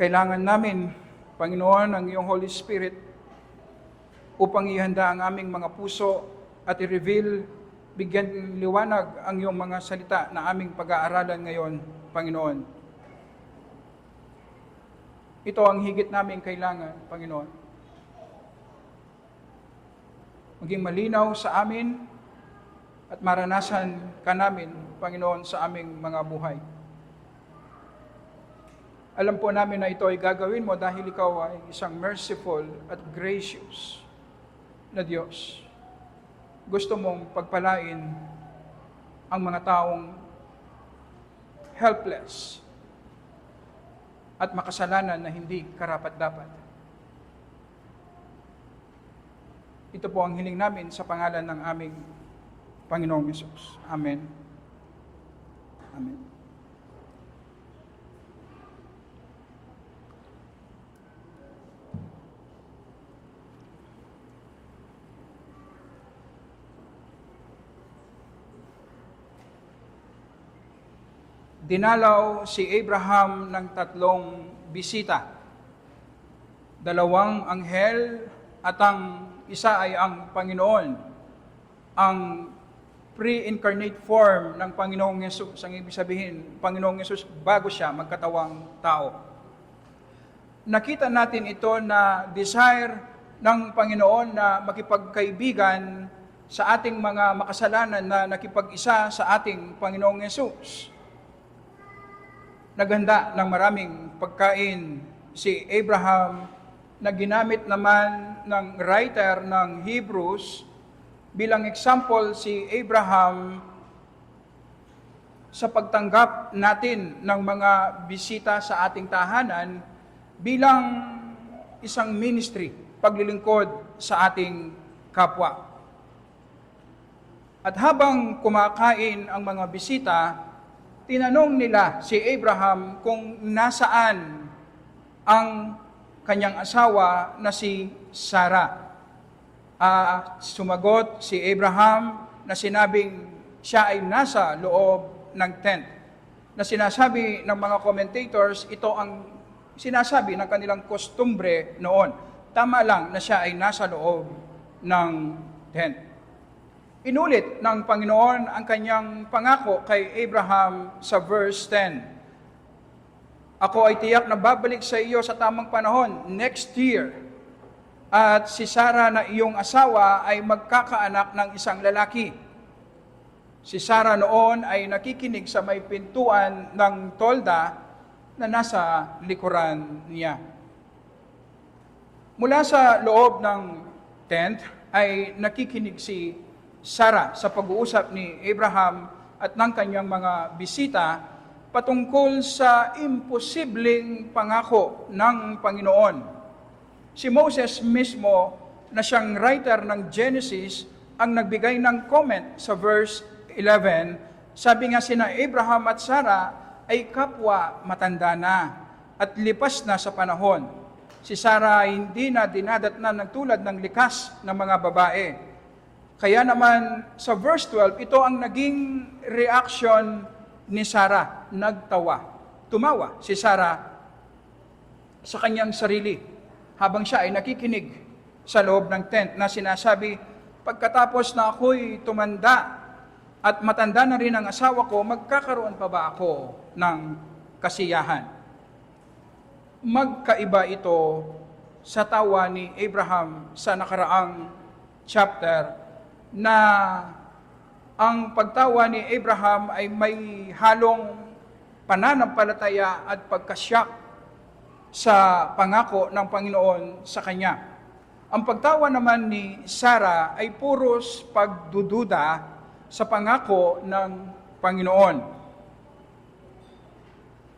Kailangan namin, Panginoon, ang iyong Holy Spirit upang ihanda ang aming mga puso at i-reveal, bigyan liwanag ang iyong mga salita na aming pag-aaralan ngayon, Panginoon. Ito ang higit namin kailangan, Panginoon. Maging malinaw sa amin at maranasan ka namin, Panginoon, sa aming mga buhay. Alam po namin na ito ay gagawin mo dahil ikaw ay isang merciful at gracious na Diyos. Gusto mong pagpalain ang mga taong helpless at makasalanan na hindi karapat-dapat. Ito po ang hiling namin sa pangalan ng aming Panginoong Hesus. Amen. Amen. Dinalaw si Abraham ng 3 bisita. 2 anghel at ang isa ay ang Panginoon. Ang pre-incarnate form ng Panginoong Hesus, ang ibig sabihin, Panginoong Hesus bago siya magkatawang tao. Nakita natin ito na desire ng Panginoon na makipagkaibigan sa ating mga makasalanan na nakipag-isa sa ating Panginoong Hesus. Naghanda ng maraming pagkain si Abraham na ginamit naman ng writer ng Hebrews bilang example si Abraham sa pagtanggap natin ng mga bisita sa ating tahanan bilang isang ministry, paglilingkod sa ating kapwa. At habang kumakain ang mga bisita, tinanong nila si Abraham kung nasaan ang kanyang asawa na si Sarah. Sumagot si Abraham na sinabing siya ay nasa loob ng tent. Na sinasabi ng mga commentators, ito ang sinasabi ng kanilang kostumbre noon. Tama lang na siya ay nasa loob ng tent. Inulit ng Panginoon ang kanyang pangako kay Abraham sa verse 10. Ako ay tiyak na babalik sa iyo sa tamang panahon, next year. At si Sarah na iyong asawa ay magkakaanak ng isang lalaki. Si Sarah noon ay nakikinig sa may pintuan ng tolda na nasa likuran niya. Mula sa loob ng tent ay nakikinig si Sarah sa pag-uusap ni Abraham at ng kanyang mga bisita patungkol sa imposibleng pangako ng Panginoon. Si Moses mismo na siyang writer ng Genesis ang nagbigay ng comment sa verse 11. Sabi nga sina Abraham at Sarah ay kapwa matanda na at lipas na sa panahon. Si Sarah ay hindi na dinadatnan ng tulad ng likas ng mga babae. Kaya naman sa verse 12, ito ang naging reaction ni Sarah, nagtawa. Tumawa si Sarah sa kanyang sarili habang siya ay nakikinig sa loob ng tent na sinasabi, pagkatapos na ako'y tumanda at matanda na rin ang asawa ko, magkakaroon pa ba ako ng kasiyahan? Magkaiba ito sa tawa ni Abraham sa nakaraang chapter na ang pagtawa ni Abraham ay may halong pananampalataya at pagkasyak sa pangako ng Panginoon sa kanya. Ang pagtawa naman ni Sarah ay puros pagdududa sa pangako ng Panginoon.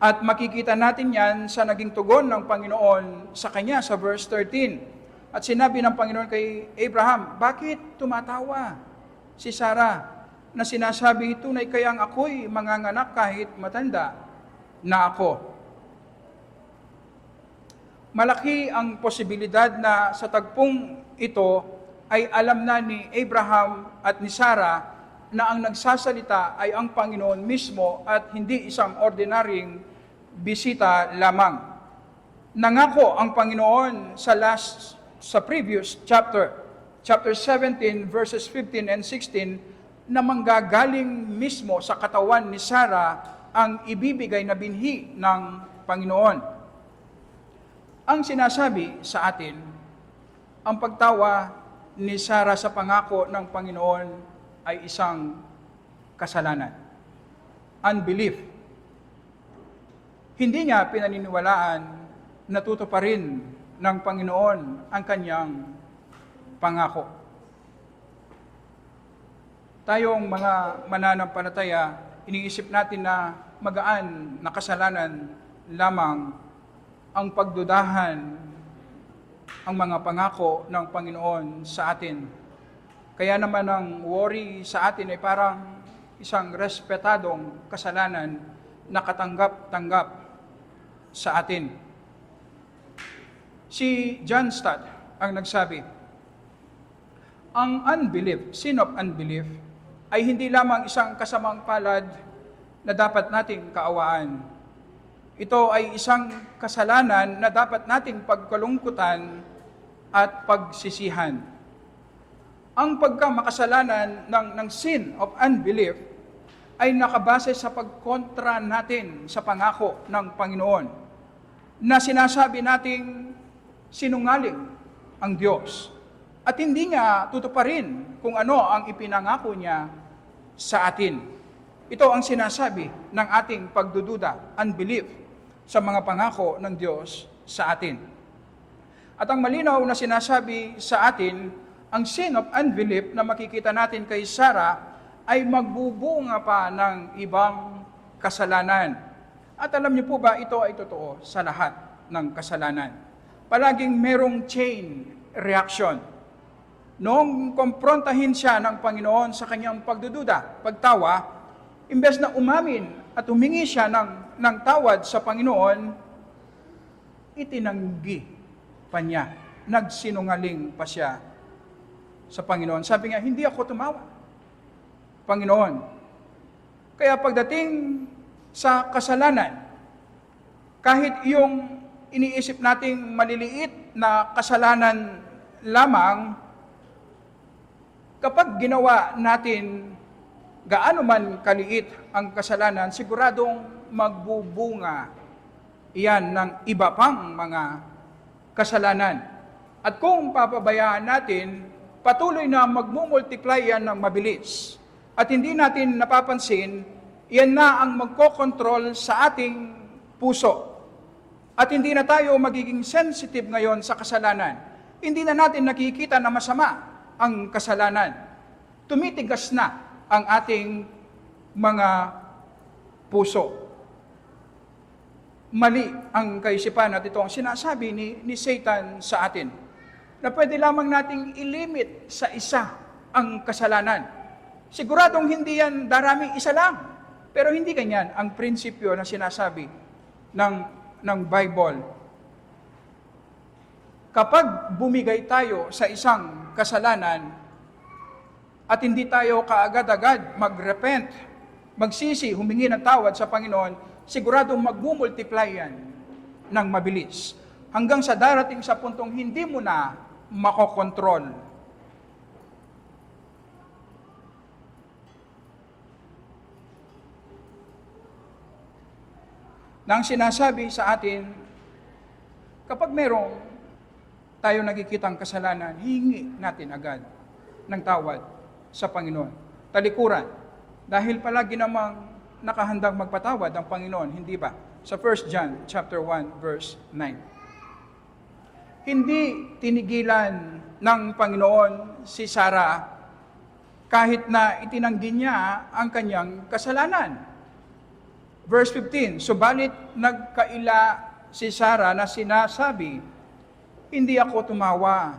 At makikita natin yan sa naging tugon ng Panginoon sa kanya sa verse 13. At sinabi ng Panginoon kay Abraham, bakit tumatawa si Sarah na sinasabi, tunay kayang ako'y manganganak kahit matanda na ako? Malaki ang posibilidad na sa tagpong ito ay alam na ni Abraham at ni Sarah na ang nagsasalita ay ang Panginoon mismo at hindi isang ordinaryong bisita lamang. Nangako ang Panginoon sa previous chapter 17 verses 15 and 16, na manggagaling mismo sa katawan ni Sarah ang ibibigay na binhi ng Panginoon. Ang sinasabi sa atin, ang pagtawa ni Sarah sa pangako ng Panginoon ay isang kasalanan. Unbelief. Hindi niya pinaniniwalaan na tutuparin ng Panginoon ang kanyang pangako. Tayong mga mananampalataya, iniisip natin na magaan na kasalanan lamang ang pagdudahan ang mga pangako ng Panginoon sa atin. Kaya naman ang worry sa atin ay parang isang respetadong kasalanan na katanggap-tanggap sa atin. Si John Stott ang nagsabi, ang unbelief, sin of unbelief, ay hindi lamang isang kasamang palad na dapat nating kaawaan. Ito ay isang kasalanan na dapat nating pagkalungkutan at pagsisihan. Ang pagkamakasalanan ng sin of unbelief ay nakabase sa pagkontra natin sa pangako ng Panginoon, na sinasabi nating sinungaling ang Diyos at hindi niya tutuparin kung ano ang ipinangako niya sa atin. Ito ang sinasabi ng ating pagdududa, unbelief, sa mga pangako ng Diyos sa atin. At ang malinaw na sinasabi sa atin, ang sin of unbelief na makikita natin kay Sarah ay magbubunga pa ng ibang kasalanan. At alam niyo po ba, ito ay totoo sa lahat ng kasalanan. Palaging merong chain reaction. Noong komprontahin siya ng Panginoon sa kanyang pagdududa, pagtawa, imbes na umamin at humingi siya ng tawad sa Panginoon, itinanggi pa niya. Nagsinungaling pa siya sa Panginoon. Sabi niya, hindi ako tumawa, Panginoon. Kaya pagdating sa kasalanan, kahit yung iniisip nating maliliit na kasalanan lamang, kapag ginawa natin gaano man kaliit ang kasalanan, siguradong magbubunga iyan ng iba pang mga kasalanan. At kung papabayaan natin, patuloy na magmumultiply yan ng mabilis. At hindi natin napapansin, yan na ang magkokontrol sa ating puso. At hindi na tayo magiging sensitive ngayon sa kasalanan. Hindi na natin nakikita na masama ang kasalanan. Tumitigas na ang ating mga puso. Mali ang kaisipan at ito ang sinasabi ni Satan sa atin, na pwede lamang nating ilimit sa isa ang kasalanan. Siguradong hindi yan darami, isa lang. Pero hindi ganyan ang prinsipyo na sinasabi ng Bible. Kapag bumigay tayo sa isang kasalanan at hindi tayo kaagad-agad mag-repent, magsisi, humingi ng tawad sa Panginoon, siguradong magmumultiply yan ng mabilis. Hanggang sa darating sa puntong hindi mo na makokontrol. Nang sinasabi sa atin, kapag merong tayo nakikitang kasalanan, hihingi natin agad ng tawad sa Panginoon. Talikuran. Dahil palagi namang nakahandang magpatawad ang Panginoon, hindi ba? Sa 1 John chapter 1 verse 9. Hindi tinigilan ng Panginoon si Sarah kahit na itinanggi niya ang kanyang kasalanan. Verse 15, subalit nagkaila si Sarah na sinasabi, hindi ako tumawa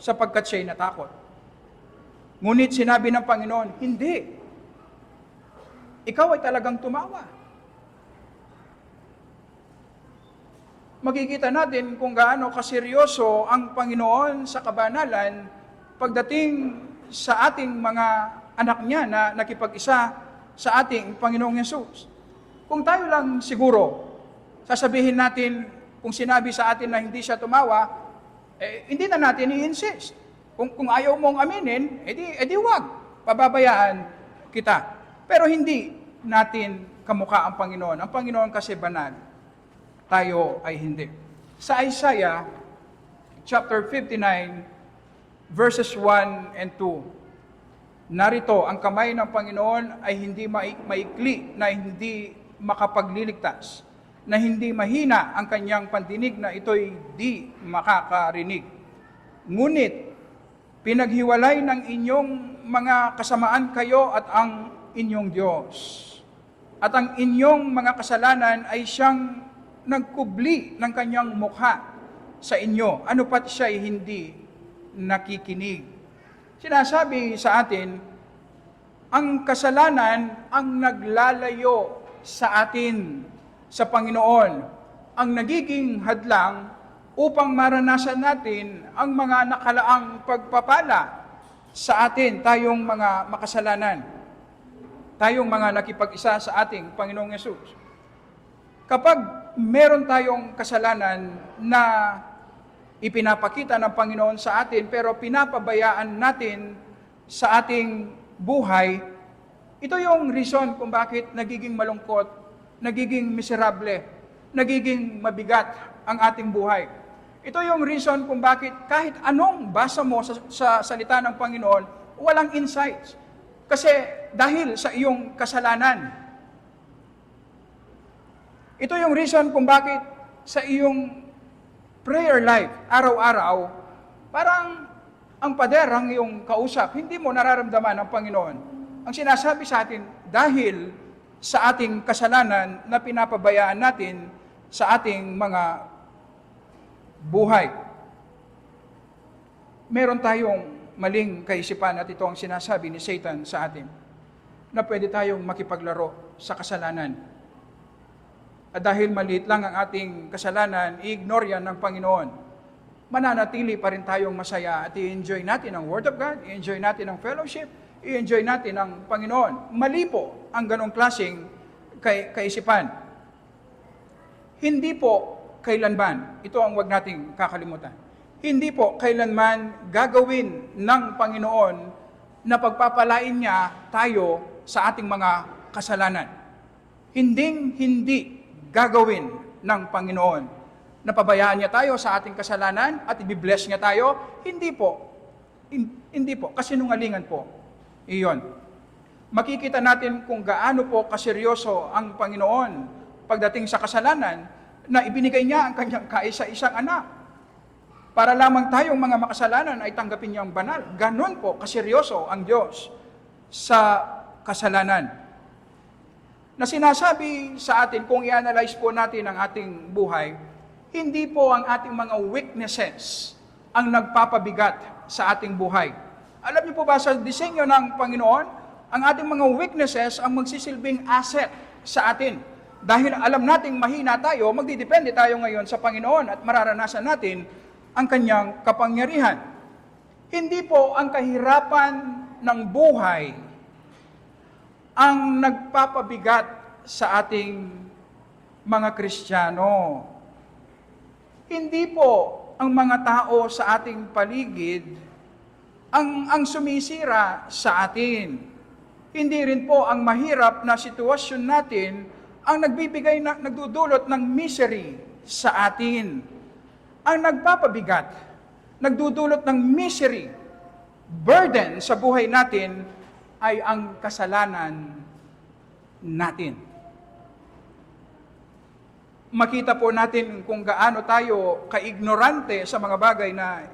sapagkat siya'y natakot. Ngunit sinabi ng Panginoon, hindi. Ikaw ay talagang tumawa. Makikita natin kung gaano kaseryoso ang Panginoon sa kabanalan pagdating sa ating mga anak niya na nakipag-isa sa ating Panginoong Yesus. Kung tayo lang siguro, sasabihin natin, Kung sinabi sa atin na hindi siya tumawa, hindi na natin i-insist. Kung ayaw mong aminin, edi wag. Pababayaan kita. Pero hindi natin kamukha ang Panginoon. Ang Panginoon kasi banal. Tayo ay hindi. Sa Isaiah chapter 59, verses 1 and 2, narito, ang kamay ng Panginoon ay hindi maikli na hindi makapagliligtas, na hindi mahina ang kanyang pandinig na ito'y di makakarinig. Ngunit, pinaghiwalay ng inyong mga kasamaan kayo at ang inyong Diyos. At ang inyong mga kasalanan ay siyang nagkubli ng kanyang mukha sa inyo. Ano pat siya'y hindi nakikinig. Sinasabi sa atin, ang kasalanan ang naglalayo sa atin sa Panginoon, ang nagiging hadlang upang maranasan natin ang mga nakalaang pagpapala sa atin, tayong mga makasalanan, tayong mga nakipag-isa sa ating Panginoong Yesus. Kapag meron tayong kasalanan na ipinapakita ng Panginoon sa atin, pero pinapabayaan natin sa ating buhay, ito yung reason kung bakit nagiging malungkot, nagiging miserable, nagiging mabigat ang ating buhay. Ito yung reason kung bakit kahit anong basa mo sa salita ng Panginoon, walang insights. Kasi dahil sa iyong kasalanan. Ito yung reason kung bakit sa iyong prayer life, araw-araw, parang ang pader ang iyong kausap, hindi mo nararamdaman ang Panginoon. Ang sinasabi sa atin, dahil sa ating kasalanan na pinapabayaan natin sa ating mga buhay. Meron tayong maling kaisipan at ito ang sinasabi ni Satan sa atin, na pwede tayong makipaglaro sa kasalanan. At dahil maliit lang ang ating kasalanan, i-ignore yan ng Panginoon. Mananatili pa rin tayong masaya at i-enjoy natin ang Word of God, i-enjoy natin ang fellowship, i-enjoy natin ang Panginoon. Mali po ang ganong klaseng kaisipan. Hindi po kailanman, ito ang wag nating kakalimutan, hindi po kailanman gagawin ng Panginoon na pagpapalain niya tayo sa ating mga kasalanan. Hindi gagawin ng Panginoon na pabayaan niya tayo sa ating kasalanan at i-bless niya tayo. Hindi po, kasinungalingan po. Iyon. Makikita natin kung gaano po kaseryoso ang Panginoon pagdating sa kasalanan na ibinigay niya ang kanyang kaisa-isang anak para lamang tayong mga makasalanan ay tanggapin niyang banal. Ganon po kaseryoso ang Diyos sa kasalanan. Na sinasabi sa atin, kung i-analyze po natin ang ating buhay, hindi po ang ating mga weaknesses ang nagpapabigat sa ating buhay. Alam niyo po ba sa disenyo ng Panginoon, ang ating mga weaknesses ang magsisilbing asset sa atin. Dahil alam nating mahina tayo, magdidepende tayo ngayon sa Panginoon at mararanasan natin ang kanyang kapangyarihan. Hindi po ang kahirapan ng buhay ang nagpapabigat sa ating mga Kristiyano. Hindi po ang mga tao sa ating paligid ang sumisira sa atin. Hindi rin po ang mahirap na sitwasyon natin ang nagdudulot ng misery sa atin. Ang nagpapabigat, nagdudulot ng misery, burden sa buhay natin ay ang kasalanan natin. Makita po natin kung gaano tayo kaignorante sa mga bagay na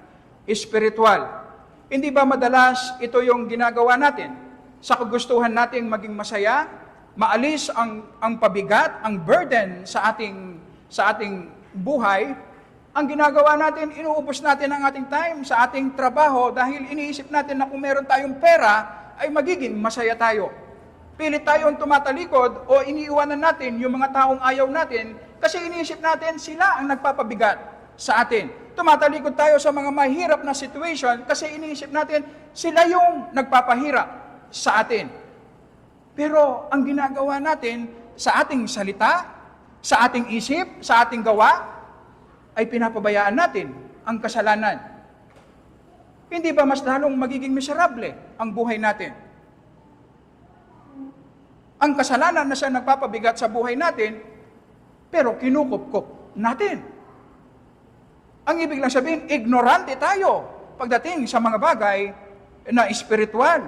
espiritual. Hindi ba madalas ito yung ginagawa natin? Sa kagustuhan nating maging masaya, maalis ang pabigat, ang burden sa ating buhay, ang ginagawa natin, inuubos natin ang ating time sa ating trabaho dahil iniisip natin na kung meron tayong pera, ay magiging masaya tayo. Pilit tayong tumatalikod o iniiwanan natin yung mga taong ayaw natin kasi iniisip natin sila ang nagpapabigat sa atin. Tumatalikod tayo sa mga mahirap na situation kasi iniisip natin sila yung nagpapahirap sa atin. Pero ang ginagawa natin sa ating salita, sa ating isip, sa ating gawa, ay pinapabayaan natin ang kasalanan, hindi ba mas lalong magiging miserable ang buhay natin? Ang kasalanan na siya nagpapabigat sa buhay natin, pero kinukupkup natin. Ang ibig lang sabihin, ignorante tayo pagdating sa mga bagay na espiritual.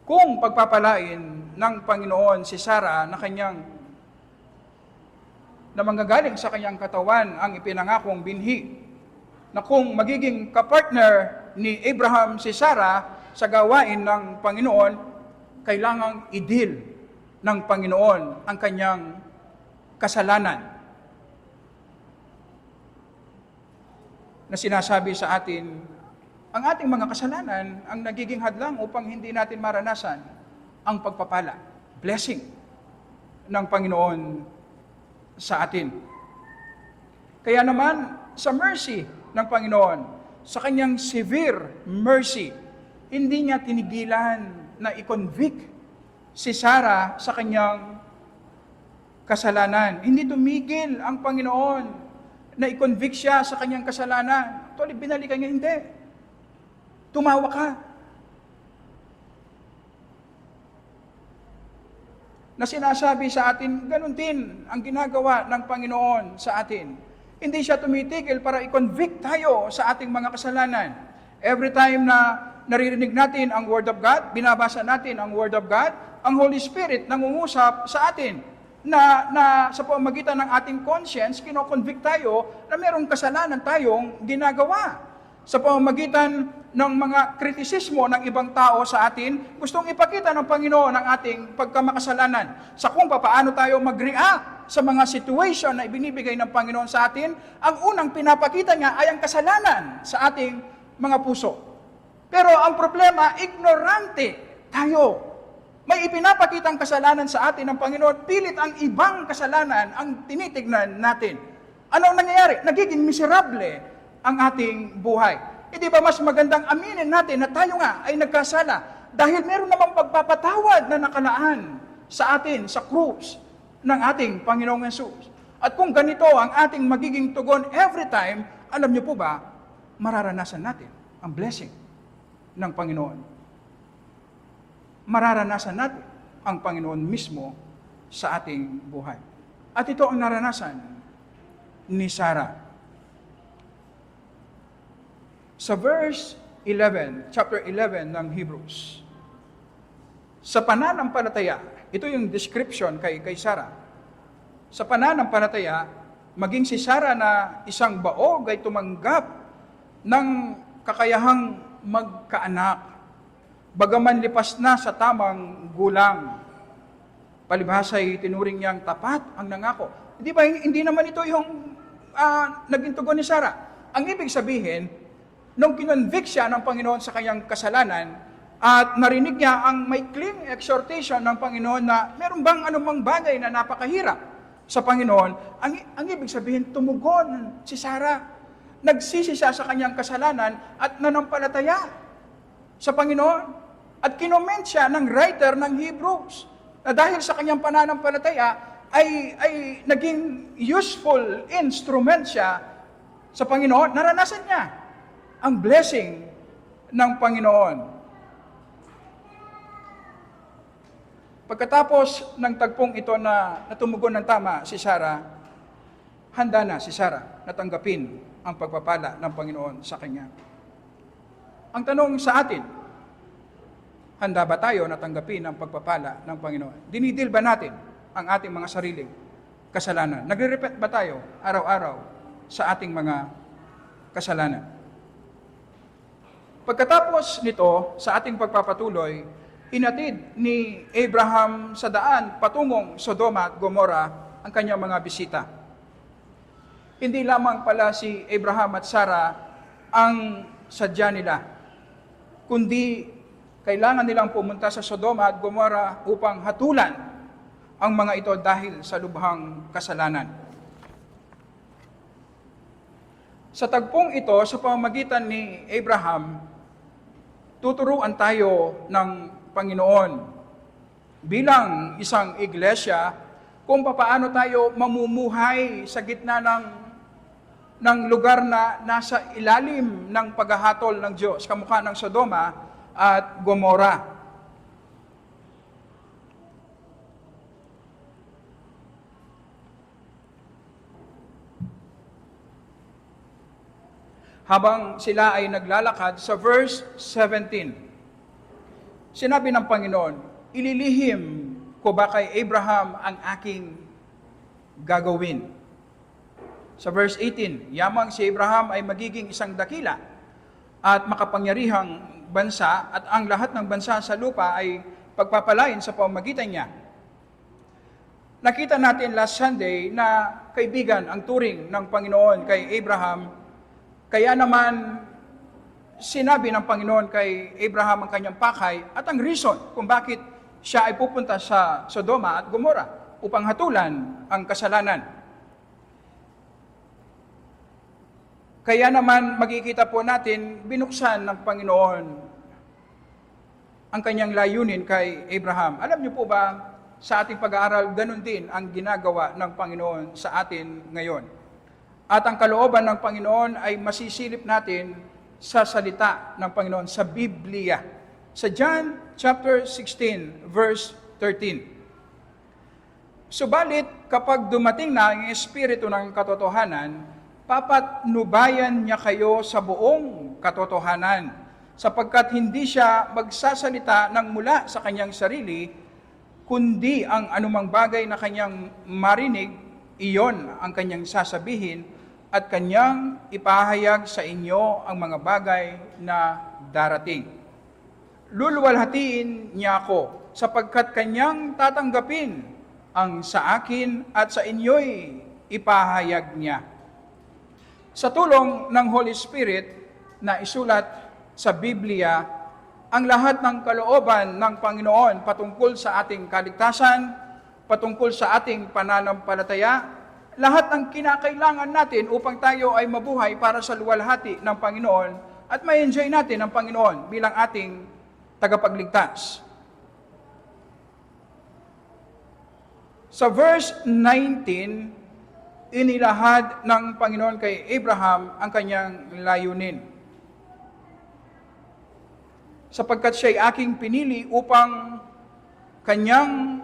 Kung pagpapalain ng Panginoon si Sarah na manggagaling sa kanyang katawan ang ipinangakong binhi, na kung magiging kapartner ni Abraham si Sarah sa gawain ng Panginoon, kailangang i-deal ng Panginoon ang kanyang kasalanan. Na sinasabi sa atin, ang ating mga kasalanan ang nagiging hadlang upang hindi natin maranasan ang pagpapala, blessing ng Panginoon sa atin. Kaya naman, sa mercy ng Panginoon, sa kanyang severe mercy, hindi niya tinigilan na i-convict si Sarah sa kanyang kasalanan. Hindi tumigil ang Panginoon na i-convict siya sa kanyang kasalanan. Actually, binalikan niya, hindi. Tumawa ka. Na sinasabi sa atin, ganun din ang ginagawa ng Panginoon sa atin. Hindi siya tumitigil para i-convict tayo sa ating mga kasalanan. Every time na naririnig natin ang Word of God, binabasa natin ang Word of God, ang Holy Spirit nangungusap sa atin na sa pamamagitan ng ating conscience, kino-convict tayo na mayroong kasalanan tayong ginagawa. Sa pamamagitan ng mga kritisismo ng ibang tao sa atin, gustong ipakita ng Panginoon ang ating pagkamakasalanan. Sa kung paano tayo mag-react sa mga situation na ibinibigay ng Panginoon sa atin, ang unang pinapakita niya ay ang kasalanan sa ating mga puso. Pero ang problema, ignorante tayo. May ipinapakitang kasalanan sa atin ng Panginoon, pilit ang ibang kasalanan ang tinitignan natin. Ano ang nangyayari? Nagiging miserable ang ating buhay. Hindi ba mas magandang aminin natin na tayo nga ay nagkasala dahil meron namang pagpapatawad na nakalaan sa atin sa krus ng ating Panginoong Hesus. At kung ganito ang ating magiging tugon every time, alam niyo po ba, mararanasan natin ang blessing ng Panginoon. Mararanasan natin ang Panginoon mismo sa ating buhay. At ito ang naranasan ni Sarah. Sa verse 11, chapter 11 ng Hebrews, sa pananampalataya, ito yung description kay Sarah. Sa pananampalataya, maging si Sarah na isang baog ay tumanggap ng kakayahang magkaanak, bagaman lipas na sa tamang gulang. Palibhasa'y tinuring niyang tapat ang nangako. Hindi naman ito yung naging tugon ni Sarah. Ang ibig sabihin, nung kinonvict siya ng Panginoon sa kanyang kasalanan, at narinig niya ang maikling exhortation ng Panginoon na meron bang anumang bagay na napakahirap sa Panginoon, ang ibig sabihin, tumugon si Sarah. Nagsisi siya sa kanyang kasalanan at nanampalataya sa Panginoon. At kinoment siya ng writer ng Hebrews na dahil sa kanyang pananampalataya ay naging useful instrument siya sa Panginoon. Naranasan niya ang blessing ng Panginoon. Pagkatapos ng tagpong ito na tumugon ng tama si Sarah, handa na si Sarah na tanggapin ang pagpapala ng Panginoon sa kanya. Ang tanong sa atin, handa ba tayo na tanggapin ang pagpapala ng Panginoon? Dinidil ba natin ang ating mga sariling kasalanan? Nagre-repent ba tayo araw-araw sa ating mga kasalanan? Pagkatapos nito, sa ating pagpapatuloy, inatid ni Abraham sa daan patungong Sodoma at Gomora ang kanyang mga bisita. Hindi lamang pala si Abraham at Sarah ang sadya nila, kundi kailangan nilang pumunta sa Sodoma at Gomora upang hatulan ang mga ito dahil sa lubhang kasalanan. Sa tagpong ito, sa pamamagitan ni Abraham, tuturuan tayo ng Panginoon bilang isang iglesia kung papaano tayo mamumuhay sa gitna ng lugar na nasa ilalim ng paghahatol ng Diyos, kamukha ng Sodoma at Gomora. Habang sila ay naglalakad sa verse 17, sinabi ng Panginoon, ililihim ko ba kay Abraham ang aking gagawin? Sa verse 18, yamang si Abraham ay magiging isang dakila at makapangyarihang bansa at ang lahat ng bansa sa lupa ay pagpapalain sa pamamagitan niya. Nakita natin last Sunday na kaibigan ang turing ng Panginoon kay Abraham. Kaya naman, sinabi ng Panginoon kay Abraham ang kanyang pakay at ang reason kung bakit siya ay pupunta sa Sodoma at Gomora upang hatulan ang kasalanan. Kaya naman, makikita po natin, binuksan ng Panginoon ang kanyang layunin kay Abraham. Alam niyo po ba, sa ating pag-aaral, ganun din ang ginagawa ng Panginoon sa atin ngayon. At ang kalooban ng Panginoon ay masisilip natin sa salita ng Panginoon, sa Biblia. Sa John chapter 16, verse 13. Subalit, kapag dumating na ang Espiritu ng katotohanan, papatnubayan niya kayo sa buong katotohanan, sapagkat hindi siya magsasalita ng mula sa kanyang sarili, kundi ang anumang bagay na kanyang marinig, iyon ang kanyang sasabihin, at kanyang ipahayag sa inyo ang mga bagay na darating. Luluwalhatiin niya ako, sapagkat kanyang tatanggapin ang sa akin at sa inyo'y ipahayag niya. Sa tulong ng Holy Spirit na isulat sa Biblia, ang lahat ng kalooban ng Panginoon patungkol sa ating kaligtasan, patungkol sa ating pananampalataya, lahat ng kinakailangan natin upang tayo ay mabuhay para sa luwalhati ng Panginoon at ma-enjoy natin ang Panginoon bilang ating tagapagligtas. Sa verse 19, inilahad ng Panginoon kay Abraham ang kanyang layunin. Sapagkat siya'y aking pinili upang kanyang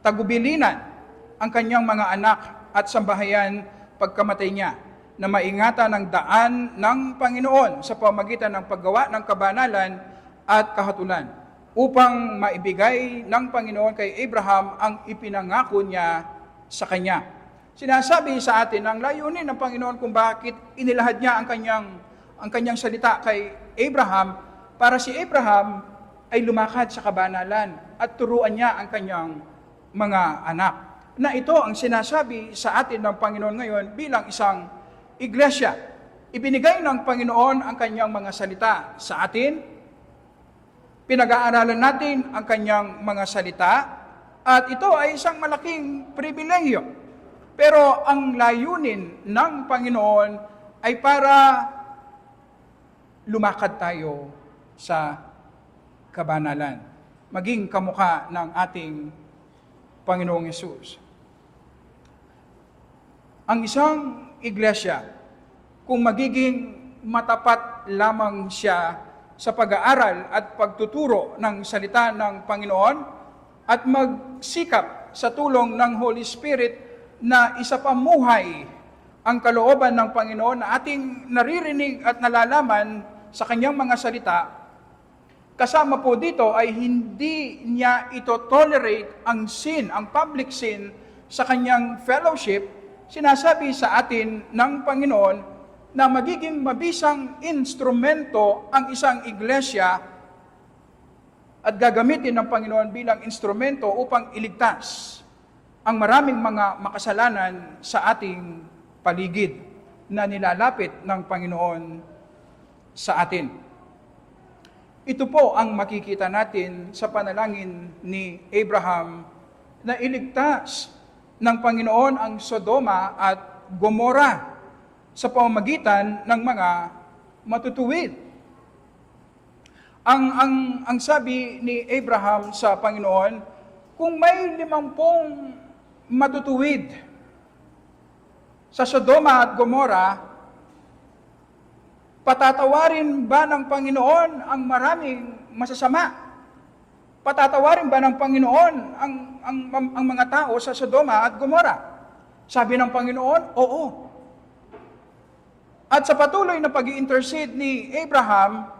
tagubilinan ang kanyang mga anak at sambahayan pagkamatay niya, na maingatan ang daan ng Panginoon sa pamamagitan ng paggawa ng kabanalan at kahatulan, upang maibigay ng Panginoon kay Abraham ang ipinangako niya sa kanya. Sinasabi sa atin ang layunin ng Panginoon kung bakit inilahad niya ang kanyang salita kay Abraham, para si Abraham ay lumakad sa kabanalan at turuan niya ang kanyang mga anak. Na ito ang sinasabi sa atin ng Panginoon ngayon bilang isang iglesia. Ibinigay ng Panginoon ang kanyang mga salita sa atin. Pinag-aaralan natin ang kanyang mga salita at ito ay isang malaking pribilehyo. Pero ang layunin ng Panginoon ay para lumakad tayo sa kabanalan, maging kamukha ng ating Panginoong Hesus. Ang isang iglesia, kung magiging matapat lamang siya sa pag-aaral at pagtuturo ng salita ng Panginoon at magsikap sa tulong ng Holy Spirit na isapamuhay ang kalooban ng Panginoon na ating naririnig at nalalaman sa kanyang mga salita, kasama po dito ay hindi niya ito tolerate ang sin, ang public sin sa kanyang fellowship. Sinasabi sa atin ng Panginoon na magiging mabisang instrumento ang isang iglesia at gagamitin ng Panginoon bilang instrumento upang iligtas ang maraming mga makasalanan sa ating paligid na nilalapit ng Panginoon sa atin. Ito po ang makikita natin sa panalangin ni Abraham na iligtas ng Panginoon ang Sodoma at Gomora sa pamamagitan ng mga matutuwid. Ang sabi ni Abraham sa Panginoon, kung may 50 matutuwid sa Sodoma at Gomora, patatawarin ba ng Panginoon ang maraming masasama? Patatawarin ba ng Panginoon ang mga tao sa Sodoma at Gomora? Sabi ng Panginoon, oo. At sa patuloy na pag-i-intercede ni Abraham,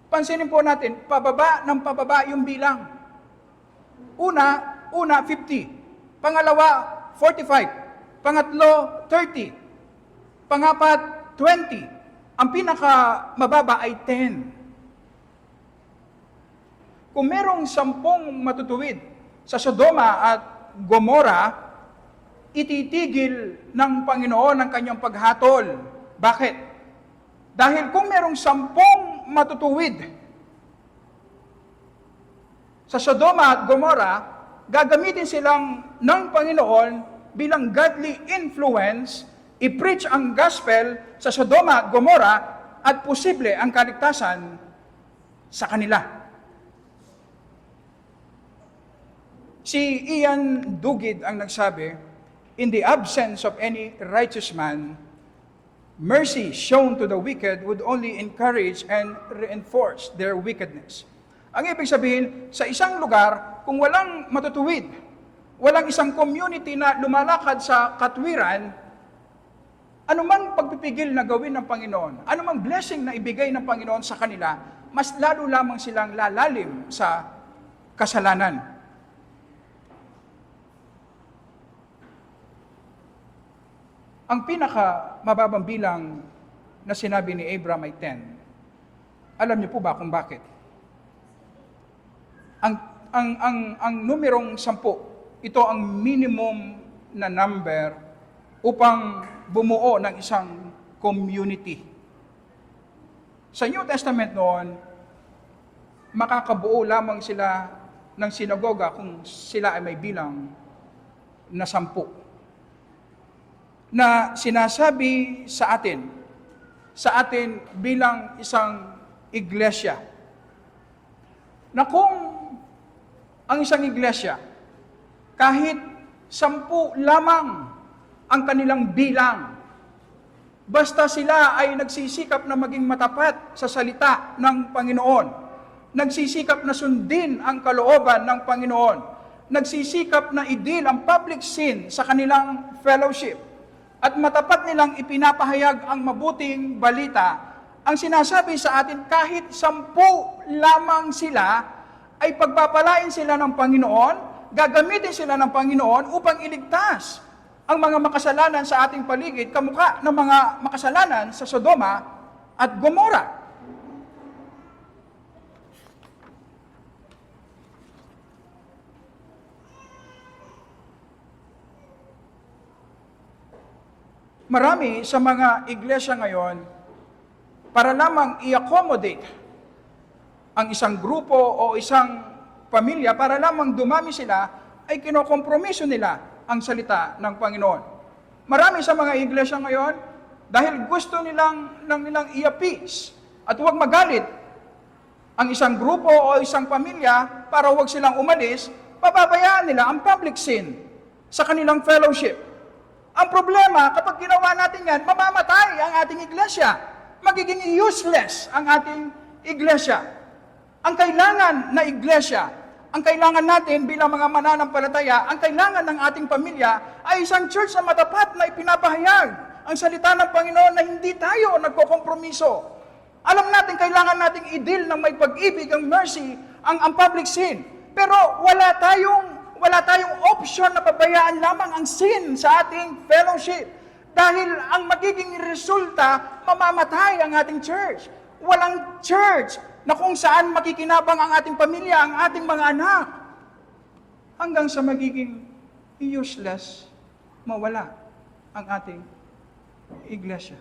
pansinin po natin, pababa ng pababa yung bilang. Una 50. Pangalawa, 45. Pangatlo, 30. Pangapat, 20. Ang pinakamababa ay 10. Kung merong 10 matutuwid sa Sodoma at Gomora, ititigil ng Panginoon ang kanyang paghatol. Bakit? Dahil kung merong 10 matutuwid sa Sodoma at Gomora, gagamitin silang ng Panginoon bilang godly influence, i-preach ang gospel sa Sodoma at Gomora at posible ang kaligtasan sa kanila. Si Ian Duguid ang nagsabi, in the absence of any righteous man, mercy shown to the wicked would only encourage and reinforce their wickedness. Ang ibig sabihin, sa isang lugar, kung walang matutuwid, walang isang community na lumalakad sa katwiran, anumang pagpipigil na gawin ng Panginoon, anumang blessing na ibigay ng Panginoon sa kanila, mas lalo lamang silang lalalim sa kasalanan. Ang pinaka-mababang bilang na sinabi ni Abraham ay 10. Alam niyo po ba kung bakit? Ang numerong 10, ito ang minimum na number upang bumuo ng isang community. Sa New Testament noon, makakabuo lamang sila ng sinagoga kung sila ay may bilang na 10. Na sinasabi sa atin bilang isang iglesia, na kung ang isang iglesia, kahit 10 lamang ang kanilang bilang, basta sila ay nagsisikap na maging matapat sa salita ng Panginoon, nagsisikap na sundin ang kalooban ng Panginoon, nagsisikap na i-deal ang public sin sa kanilang fellowship, at matapat nilang ipinapahayag ang mabuting balita, ang sinasabi sa atin, kahit 10 lamang sila, ay pagpapalain sila ng Panginoon, gagamitin sila ng Panginoon upang iligtas ang mga makasalanan sa ating paligid, kamukha ng mga makasalanan sa Sodoma at Gomora. Marami sa mga iglesia ngayon, para lamang i-accommodate ang isang grupo o isang pamilya, para lamang dumami sila, ay kinokompromiso nila ang salita ng Panginoon. Marami sa mga iglesia ngayon, dahil gusto nilang i-appease at huwag magalit ang isang grupo o isang pamilya para huwag silang umalis, pababayaan nila ang public sin sa kanilang fellowship. Ang problema, kapag ginawa natin yan, mamamatay ang ating iglesia. Magiging useless ang ating iglesia. Ang kailangan na iglesia, ang kailangan natin bilang mga mananampalataya, ang kailangan ng ating pamilya ay isang church na matapat na ipinapahayag ang salita ng Panginoon na hindi tayo nagkokompromiso. Alam natin, kailangan nating i-deal ng may pag-ibig, ang mercy, ang public sin. Pero wala tayong option na pabayaan lamang ang sin sa ating fellowship. Dahil ang magiging resulta, mamamatay ang ating church. Walang church na kung saan makikinabang ang ating pamilya, ang ating mga anak. Hanggang sa magiging useless, mawala ang ating iglesia.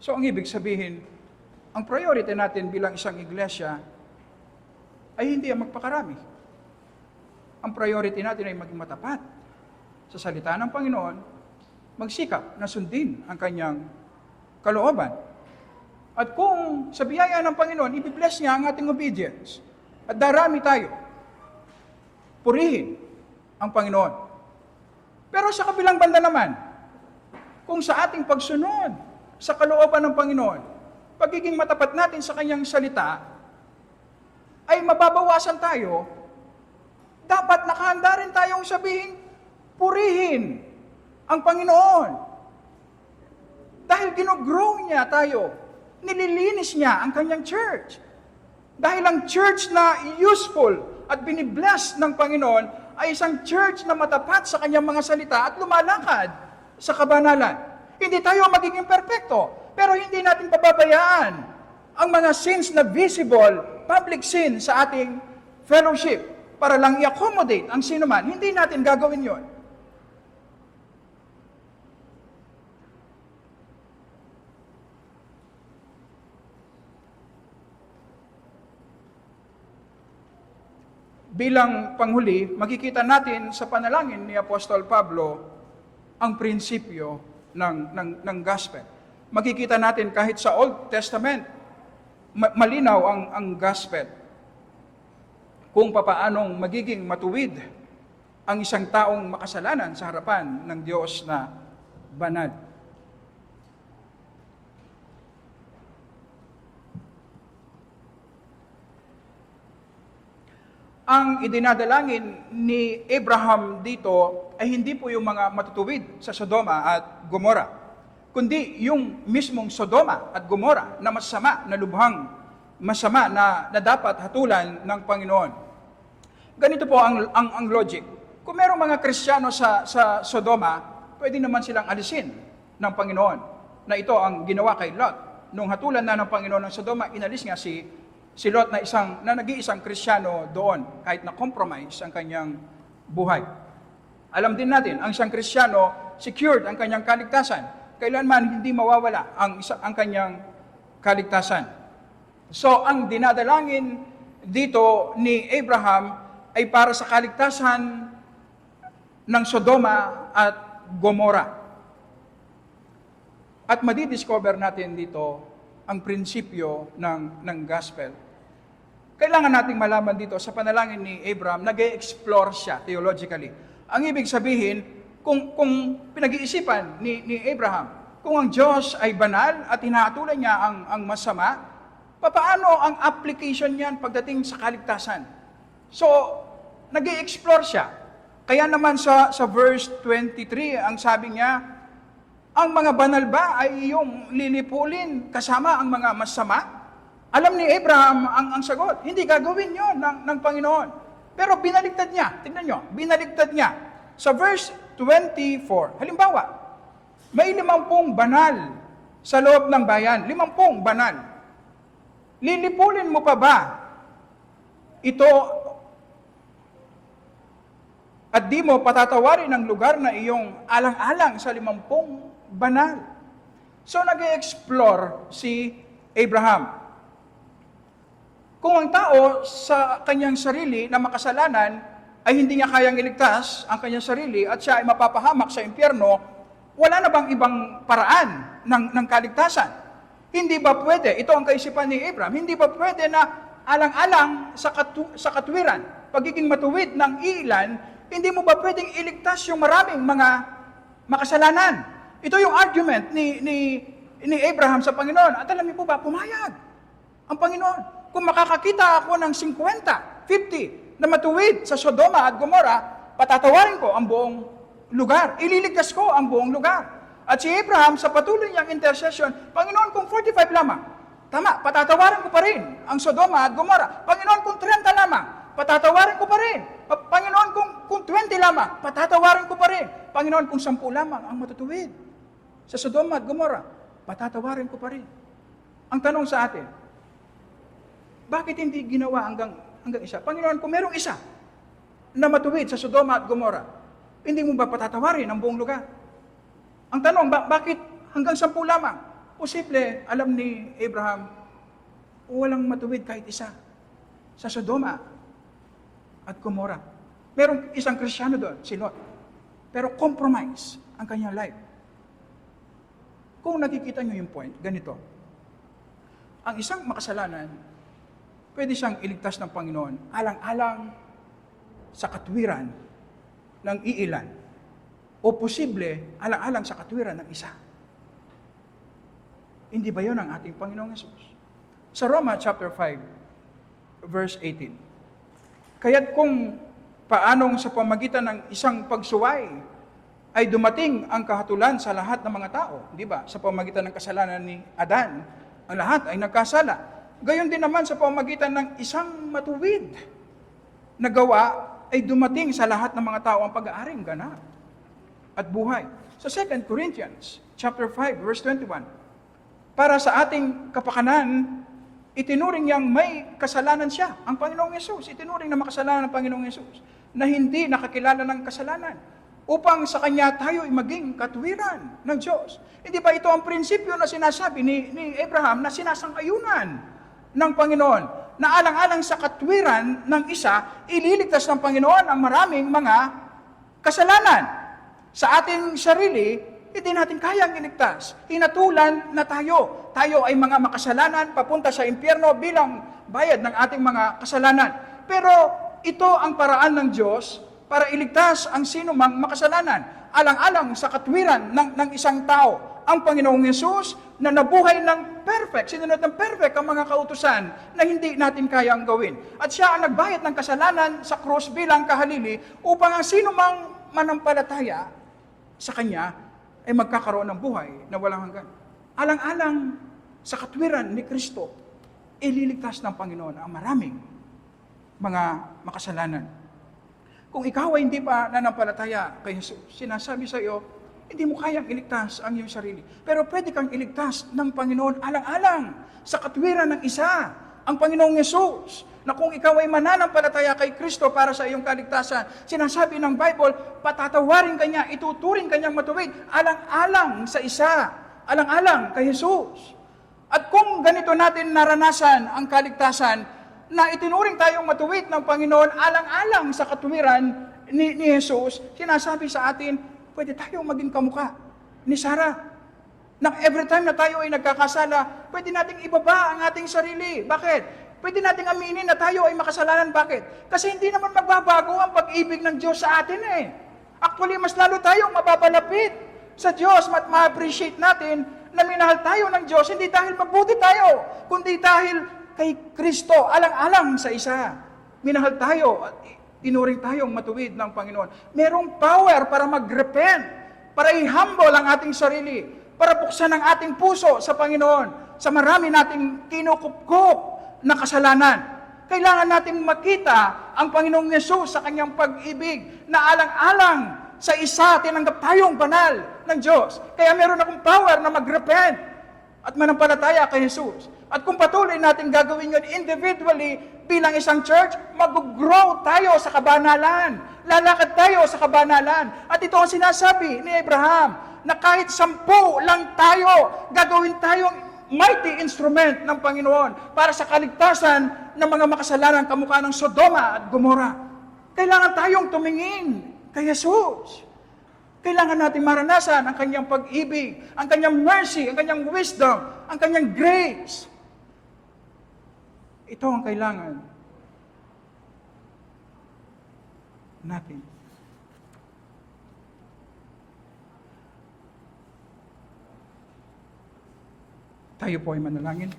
So ang ibig sabihin, ang priority natin bilang isang iglesia ay hindi ang magpakarami. ang priority natin ay maging matapat sa salita ng Panginoon, magsikap na sundin ang kanyang kalooban. At kung sa biyaya ng Panginoon, ibibless niya ang ating obedience, at darami tayo, purihin ang Panginoon. Pero sa kabilang banda naman, kung sa ating pagsunod sa kalooban ng Panginoon, pagiging matapat natin sa kanyang salita, ay mababawasan tayo, dapat nakahanda rin tayong sabihin, purihin ang Panginoon. Dahil ginogrow niya tayo, nililinis niya ang kanyang church. Dahil ang church na useful at binibless ng Panginoon ay isang church na matapat sa kanyang mga salita at lumalakad sa kabanalan. Hindi tayo magiging perpekto, pero hindi natin pababayaan ang mga sins na visible, public sin sa ating fellowship para lang i-accommodate ang sinuman. Hindi natin gagawin yon. Bilang panghuli, makikita natin sa panalangin ni Apostol Pablo ang prinsipyo ng gospel. Makikita natin kahit sa Old Testament, malinaw ang gospel kung papaanong magiging matuwid ang isang taong makasalanan sa harapan ng Diyos na banal. Ang idinadalangin ni Abraham dito ay hindi po yung mga matutuwid sa Sodoma at Gomora, kundi yung mismong Sodoma at Gomora na masama, na lubhang masama na dapat hatulan ng Panginoon. Ganito po ang logic. Kung merong mga Kristiyano sa Sodoma, pwede naman silang alisin ng Panginoon, na ito ang ginawa kay Lot. Nung hatulan na ng Panginoon ng Sodoma, inalis nga si Lot na nag-iisang Kristiyano doon, kahit na compromise ang kanyang buhay. Alam din natin, ang isang Kristiyano, secured ang kanyang kaligtasan. Kailanman hindi mawawala ang kanyang kaligtasan. So, ang dinadalangin dito ni Abraham ay para sa kaligtasan ng Sodoma at Gomora. At madidiscover natin dito ang prinsipyo ng gospel. Kailangan nating malaman dito sa panalangin ni Abraham, nag-e-explore siya theologically. Ang ibig sabihin, kung pinag-iisipan ni Abraham, kung ang Diyos ay banal at hinahatulan niya ang masama, papaano ang application niyan pagdating sa kaligtasan? So, nag-e-explore siya. Kaya naman sa verse 23, ang sabi niya, ang mga banal ba ay iyong lilipulin kasama ang mga masama? Alam ni Abraham ang sagot, hindi gagawin yon ng Panginoon. Pero binaligtad niya, tingnan nyo, binaligtad niya. Sa verse 24, halimbawa, may 50 banal sa loob ng bayan, 50 banal. Lilipulin mo pa ba ito at di mo patatawarin ang lugar na iyong alang-alang sa 50 banal? So nag-e-explore si Abraham. Kung ang tao sa kanyang sarili na makasalanan ay hindi niya kayang iligtas ang kanyang sarili at siya ay mapapahamak sa impyerno, wala na bang ibang paraan ng kaligtasan? Hindi ba pwede, ito ang kaisipan ni Abraham, hindi ba pwede na alang-alang sa katwiran, pagiging matuwid ng ilan, hindi mo ba pwedeng iligtas yung maraming mga makasalanan? Ito yung argument ni Abraham sa Panginoon. At alam niyo po ba, pumayag ang Panginoon. Kung makakakita ako ng 50, 50 na matuwid sa Sodoma at Gomora, patatawarin ko ang buong lugar. Ililigtas ko ang buong lugar. At si Abraham sa patuloy niyang intercession, Panginoon, kung 45 lamang, tama, patatawarin ko pa rin ang Sodoma at Gomora. Panginoon, kung 30 lamang, patatawarin ko pa rin. Panginoon, kung 20 lamang, patatawarin ko pa rin. Panginoon, kung 10 lamang ang matutuwid sa Sodoma at Gomora, patatawarin ko pa rin. Ang tanong sa atin, bakit hindi ginawa hanggang isa? Panginoon, kung merong isa na matuwid sa Sodoma at Gomora, hindi mo ba patatawarin ang buong lugar? Ang tanong, bakit hanggang 10 lamang? Posible, alam ni Abraham, walang matuwid kahit isa sa Sodoma at Gomora. Merong isang Kristiyano doon, si Lot. Pero compromise ang kanyang life. Kung nakikita nyo yung point, ganito. Ang isang makasalanan, pwede siyang iligtas ng Panginoon, alang-alang sa katwiran ng iilan. O posible, alang-alang sa katwiran ng isa. Hindi ba yun ang ating Panginoong Yesus? Sa Roma chapter 5, verse 18. Kaya't kung paanong sa pamagitan ng isang pagsuway ay dumating ang kahatulan sa lahat ng mga tao, di ba? Sa pamagitan ng kasalanan ni Adan, ang lahat ay nagkasala. Gayon din naman sa pamagitan ng isang matuwid na gawa ay dumating sa lahat ng mga tao ang pag-aaring ganap at buhay. Sa 2 Corinthians chapter 5, verse 21, para sa ating kapakanan, itinuring niyang may kasalanan siya. Ang Panginoong Yesus, itinuring na makasalanan ng Panginoong Yesus, na hindi nakakilala ng kasalanan, upang sa Kanya tayo ay maging katwiran ng Diyos. Hindi ba ito ang prinsipyo na sinasabi ni Abraham na sinasang-ayunan ng Panginoon, na alang-alang sa katwiran ng isa, ililigtas ng Panginoon ang maraming mga kasalanan. Sa ating sarili, hindi natin kayang iligtas. Hinatulan na tayo. Tayo ay mga makasalanan, papunta sa impyerno bilang bayad ng ating mga kasalanan. Pero ito ang paraan ng Diyos para iligtas ang sino mang makasalanan. Alang-alang sa katwiran ng isang tao. Ang Panginoong Yesus na nabuhay ng perfect, sinunod ng perfect ang mga kautusan na hindi natin kayang gawin. At siya ang nagbayad ng kasalanan sa krus bilang kahalili upang ang sino mang manampalataya sa Kanya ay magkakaroon ng buhay na walang hanggan. Alang-alang sa katwiran ni Kristo, ililigtas ng Panginoon ang maraming mga makasalanan. Kung ikaw ay hindi pa nanampalataya kay Jesus, sinasabi sa iyo, hindi mo kayang iligtas ang iyong sarili. Pero pwede kang iligtas ng Panginoon alang-alang sa katwiran ng isa, ang Panginoong Yesus, na kung ikaw ay mananampalataya kay Kristo para sa iyong kaligtasan, sinasabi ng Bible, patatawarin kanya, ituturing kanyang matuwid, alang-alang sa isa, alang-alang kay Jesus. At kung ganito natin naranasan ang kaligtasan, na itinuring tayong matuwid ng Panginoon, alang-alang sa katwiran ni Jesus, sinasabi sa atin, pwede tayong maging kamukha ni Sarah. Na every time na tayo ay nagkakasala, pwede nating ibaba ang ating sarili. Bakit? Pwede nating aminin na tayo ay makasalanan. Bakit? Kasi hindi naman magbabago ang pag-ibig ng Diyos sa atin eh. Actually, mas lalo tayong mapapalapit sa Diyos at ma-appreciate natin na minahal tayo ng Diyos, hindi dahil mabuti tayo, kundi dahil kay Kristo, alang-alang sa isa. Minahal tayo at tinuring tayong matuwid ng Panginoon. Merong power para mag-repent, para i-humble ang ating sarili, para buksan ang ating puso sa Panginoon, sa marami nating kinukupkup na kasalanan. Kailangan natin makita ang Panginoong Yesus sa Kanyang pag-ibig na alang-alang sa isa, tinanggap tayong banal ng Diyos. Kaya meron akong power na mag-repent at manampalataya kay Jesus. At kung patuloy natin gagawin yun individually bilang isang church, mag-grow tayo sa kabanalan. Lalakad tayo sa kabanalan. At ito ang sinasabi ni Abraham, na kahit 10 lang tayo, gagawin tayong mighty instrument ng Panginoon para sa kaligtasan ng mga makasalanan kamukha ng Sodoma at Gomora. Kailangan tayong tumingin kay Jesus. Kailangan natin maranasan ang Kanyang pag-ibig, ang Kanyang mercy, ang Kanyang wisdom, ang Kanyang grace. Ito ang kailangan natin. Tayo po ay manalangin.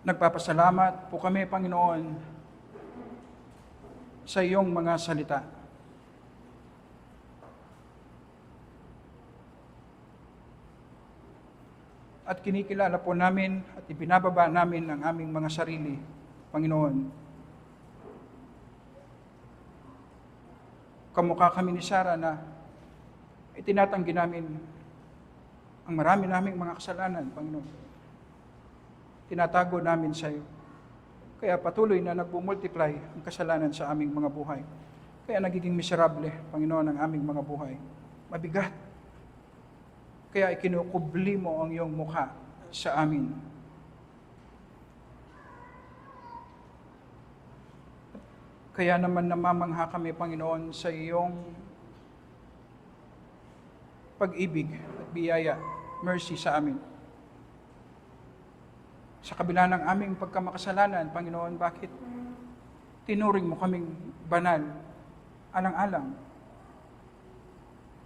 Nagpapasalamat po kami, Panginoon, sa iyong mga salita. At kinikilala po namin at ibinababa namin ang aming mga sarili, Panginoon. Kamukha kami ni Sarah na itinatanggi namin ang marami naming mga kasalanan, Panginoon. Tinatago namin sa iyo. Kaya patuloy na nagbumultiply ang kasalanan sa aming mga buhay. Kaya nagiging miserable, Panginoon, ang aming mga buhay. Mabigat. Kaya ikinukubli mo ang iyong mukha sa amin. Kaya naman namamangha kami, Panginoon, sa iyong pag-ibig at biyaya, mercy sa amin. Sa kabila ng aming pagkamakasalanan, Panginoon, bakit tinuring mo kaming banal, alang-alang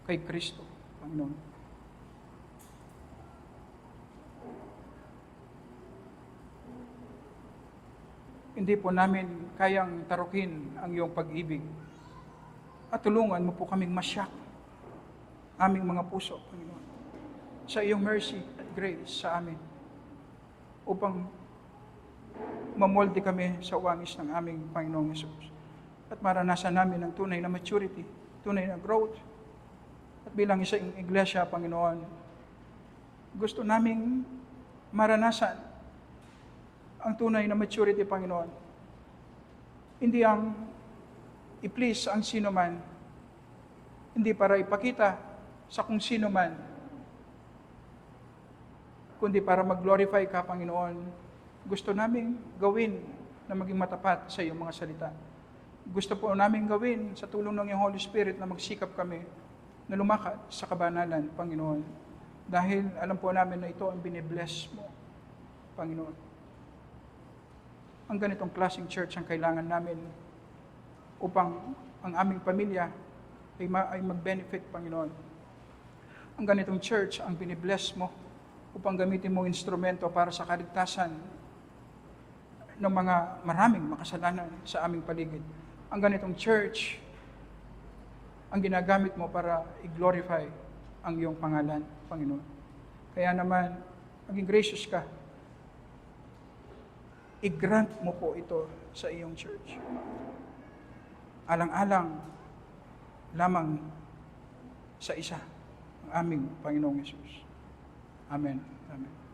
kay Kristo, Panginoon? Hindi po namin kayang tarukin ang iyong pag-ibig. At tulungan mo po kaming masyak aming mga puso, Panginoon, sa iyong mercy at grace sa amin, upang mamolde kami sa wangis ng aming Panginoong Hesus. At maranasan namin ang tunay na maturity, tunay na growth. At bilang isang iglesia, Panginoon, gusto naming maranasan ang tunay na maturity, Panginoon. Hindi ang i-please ang sino man, hindi para ipakita sa kung sino man, kundi para mag-glorify ka, Panginoon. Gusto naming gawin na maging matapat sa iyong mga salita. Gusto po namin gawin sa tulong ng iyong Holy Spirit na magsikap kami na lumakad sa kabanalan, Panginoon. Dahil alam po namin na ito ang binibless mo, Panginoon. Ang ganitong klaseng church ang kailangan namin upang ang aming pamilya ay mag-benefit, Panginoon. Ang ganitong church ang binibless mo upang gamitin mo instrumento para sa kaligtasan ng mga maraming makasalanan sa aming paligid. Ang ganitong church ang ginagamit mo para i-glorify ang iyong pangalan, Panginoon. Kaya naman, maging gracious ka. I-grant mo po ito sa iyong church. Alang-alang lamang sa isa, ang aming Panginoong Hesus. Amen. Amen.